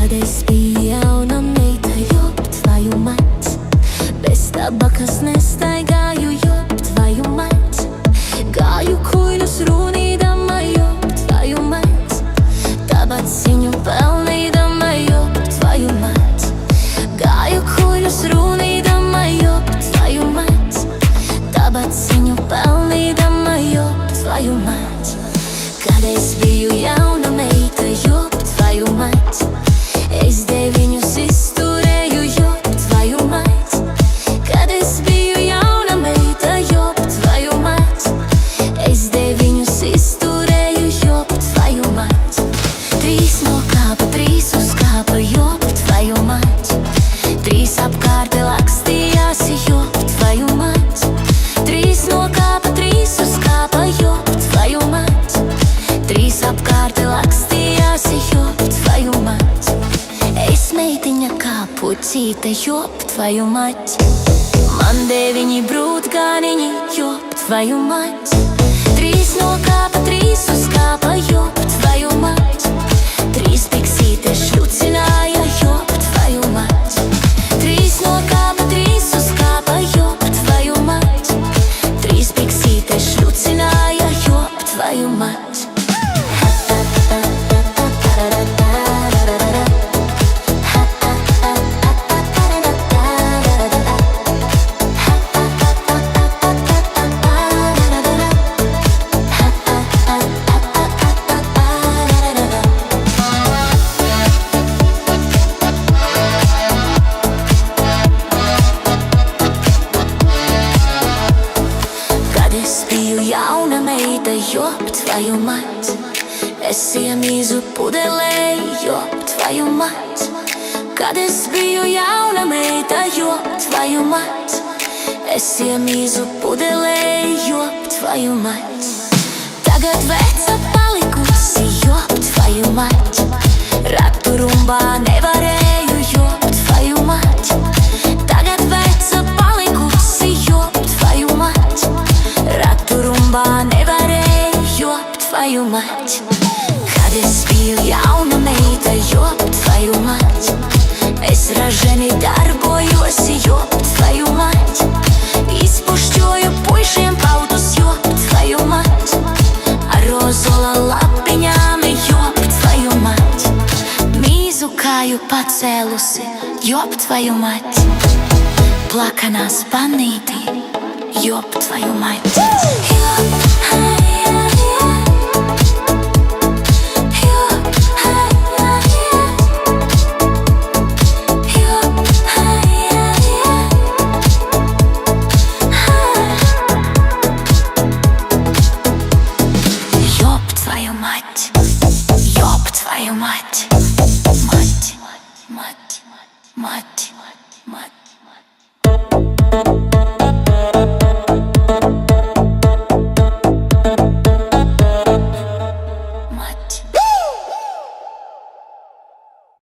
Kad es biju jauna meita, jop, tvoju mать, bez tabakas nestaigāju, jop, tvoju mать, gāju kuļus runīdama, jop, tvoju mать, tabaciņu pelnīdama, jop, tvoju mать, gāju kuļus runīdama, jop, tvoju mать, tabaciņu pelnīdama, jop, tvoju mать. Kad es biju jauna meita, jop, tvoju mать, es deviņus izturēju, jop, tvoju mать. Kad es biju jauna meita, jop, tvoju mать, es deviņus izturēju, jop, tvoju mать. Trīs no kāpa, trīs uz kāpa, jop, tvoju mать, trīs apkārt lakstījās, jop, tvoju mать. Trīs no kāpa, trīs uz kāpa, jop, tvoju mать, trīs apkārt lakstījās, jop, tvoju mать. Es meitiņa kā pucīte, jop, tvoju mать, man deviņi brūtgāniņi, jop, tvoju mать. Trīs no kāpa, trīs uz kāpa, jop, tvoju mать, trīs piksītes šļucināja, jop, tvoju mать. Trīs no kāpa, trīs uz kāpa, jop, tvoju mать, trīs piksītes šļucināja, jop, tvoju mать. Jauna meita, jop, tvoju mать, es iemīzu pudelē, jop, tvoju mать. Kad es biju jauna meita, jop, tvoju mать, es iemīzu pudelē, jop, tvoju mать. Tagad veca palikusi, jop, tvoju mать, ratu rumbā nevarēju, jop, tvoju mать. Tagad veca palikusi, jop, tvoju mать, ratu rumbā nevarēju, jop, tvoju mать. Kad es biju jauna meita, jop, tvoju mать, es raženi darbojos, jop, tvoju mать. Izpušķoju puišiem pautus, jop, tvoju mать, ar rozola lapiņām, jop, tvoju mать. Mīzu kāju pacēlusi, jop, tvoju mать, plakanā spanītī, jop, tvoju mать. Мать, мать, мать, мать.